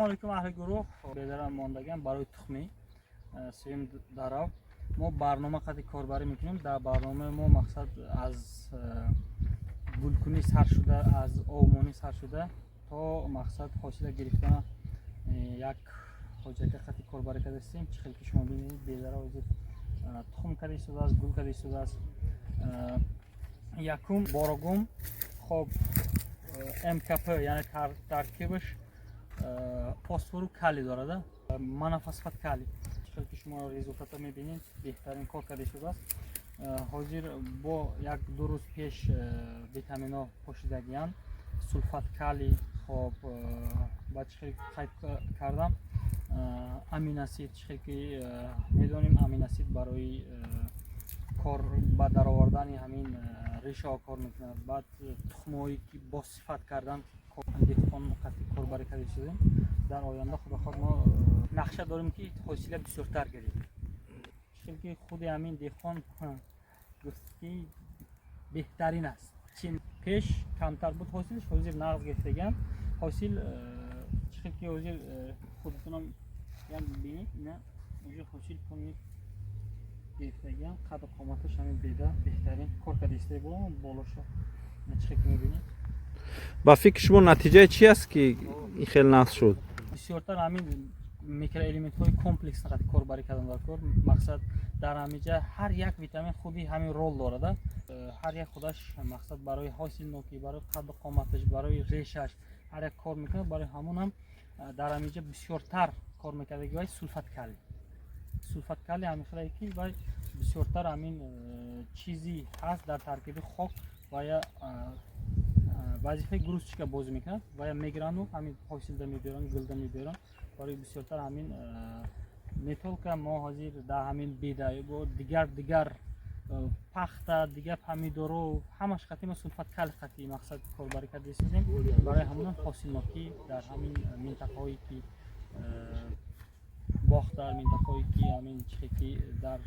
Assalomu alaykum ahli guruh. Bedaram mondagan барои тухми севим дарав мо барнома қади корбарӣ мекунем. Дар барномаи мо мақсад аз гулкунӣ сар шуда, аз овмонӣ сар шуда то мақсад ҳосила гирифтана як ҳоҷака қади корбарӣ кардастем. Чӣ хел ки шумо бинед бедарав ҳозир тухм карда истодааст, гул карда истодааст. Якум борогум хоб МКП яъне таркибаш фосфору калий дорад, монофосфат калий. Чӣ ки шумо результата мебинед, беҳтарин кор карда шудааст. Ҳозир бо як ду рӯз пеш витамино пошидагиянд, сулфат калий, хоб ба чӣ хел қайд кардам, аминосид. Чӣ хел ки медонем аминосид барои кор ба даровардани ҳамин решаҳо кор мекунад. Баъд тухмҳое ки босифат кардан деҳқон қати корбарӣ карда шудем. Дар оянда худохоҳ мо нақша дорем ки ҳосила бисёртар гирем. Чӣ хел ки худи ҳамин деҳқон гуфт ки беҳтарин аст. Чим пеш камтар буд ҳосилш, ҳозир нағз гирифтагиам. ҳосил чӣ хел ки ҳозир худтонам як бинед, ина ҳозир ҳосил кунед гирифтагиам. қадр қоматаш ҳамин беда беҳтарин кор карда истода будам, болоша чӣ хел ки мебинед. ба фикри шумо натиҷаи чи аст ки ин хел нақс шуд? бисёртар ҳамин микроэлементҳои комплекс қади корбарӣ кардан дар кор. мақсад дар ҳаминҷа ҳар як витамин худи ҳамин рол дорад. ҳар як худаш мақсад барои ҳосилнокӣ, барои қадр қоматаш, барои решаш ҳар як кор мекунад. барои ҳамон ҳам дар ҳаминҷа бисёртар кор мекардаги вай сулфат калий. сулфат калий ҳамихеле ки вай бисёртар ҳамин чизи ҳаст дар таркиби хок ва я вазифаи грузчика бозӣ мекунад ва я мегирану ҳамин ҳосилда мебиёранд, гулда мебиёранд. барои бисёртар ҳамин не толка мо ҳозир дар ҳамин беда дигар пахта, дигар помидоро ҳамаш қати мо сулфат калий қати мақсад корбарӣ карда истодем. барои ҳамон ҳосилнокӣ дар ҳамин минтақаҳое ки бохтар, минтақаҳое ки ҳамин чӣ хел ки дар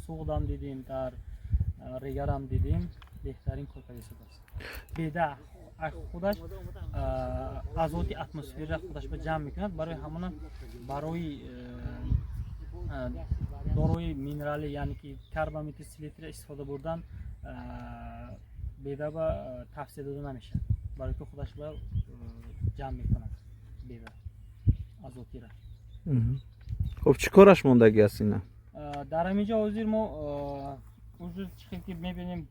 суғдам дидем, дар регарам дидем, беҳтарин кор карда истодааст. беда худаш азоти атмосфера худаш ба ҷамъ мекунад. барои ҳамон барои дорои минерали яъне ки карбамитилсилитра истифода бурдан беда ба тавсия дода намешавад. барои ки худаш ба ҷамъ мекунад беда азотира. хуб чӣ кораш мондагӣ аст ина? дар ҳаминҷа ҳозир мо ҳозир чӣ хел ки мебинем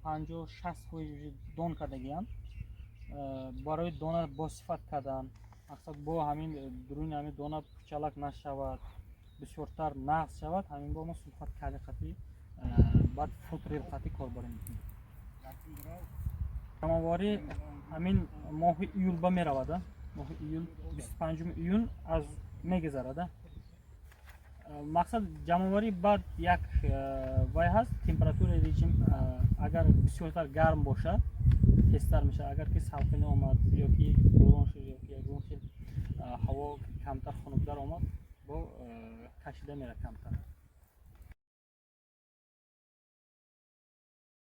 50-60 дон кардагиянд. барои дона босифат кардан, мақсад бо ҳамин дуруни ҳамин дона пӯчалак нашавад, бисёртар нағз шавад. ҳамин бо мо сулфат калий қати баъд футрил қати корбарӣ мекунем. ҷамъоварӣ ҳамин моҳи июл ба меравад. моҳи июл 25 июн аз мегузарад. мақсад ҷамъоварӣ баъд як вай ҳаст, температураи режим агар бисёртар гарм бошад тезтар мешавад. агар ки салқина омад ё ки борон шуд ё ки ягон хел ҳаво камтар хунуктар омад, бо кашида меравад камтар.